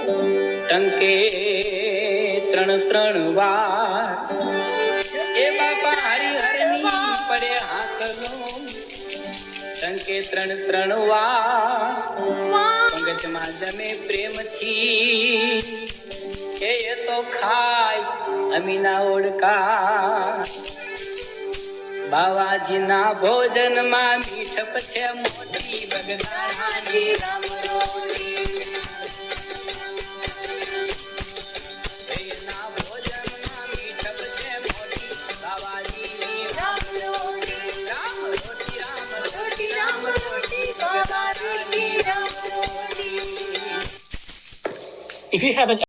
ટંકે ત્રણ વાર એ બાપા હરિહરની પડે હાકલો ટંકે ત્રણ વાર પંગતમાં જમે પ્રેમથી એ તો ખાય અમીના ઓળકા બાવાજીના ભોજનમાં મીઠપ છે મોટી બગદાણાની રામરોટી એના ભોજનમાં મીઠપ છે મોટી બાવાજીની રામરોટી રામરોટી બાવાજીની રામરોટી. If you haven't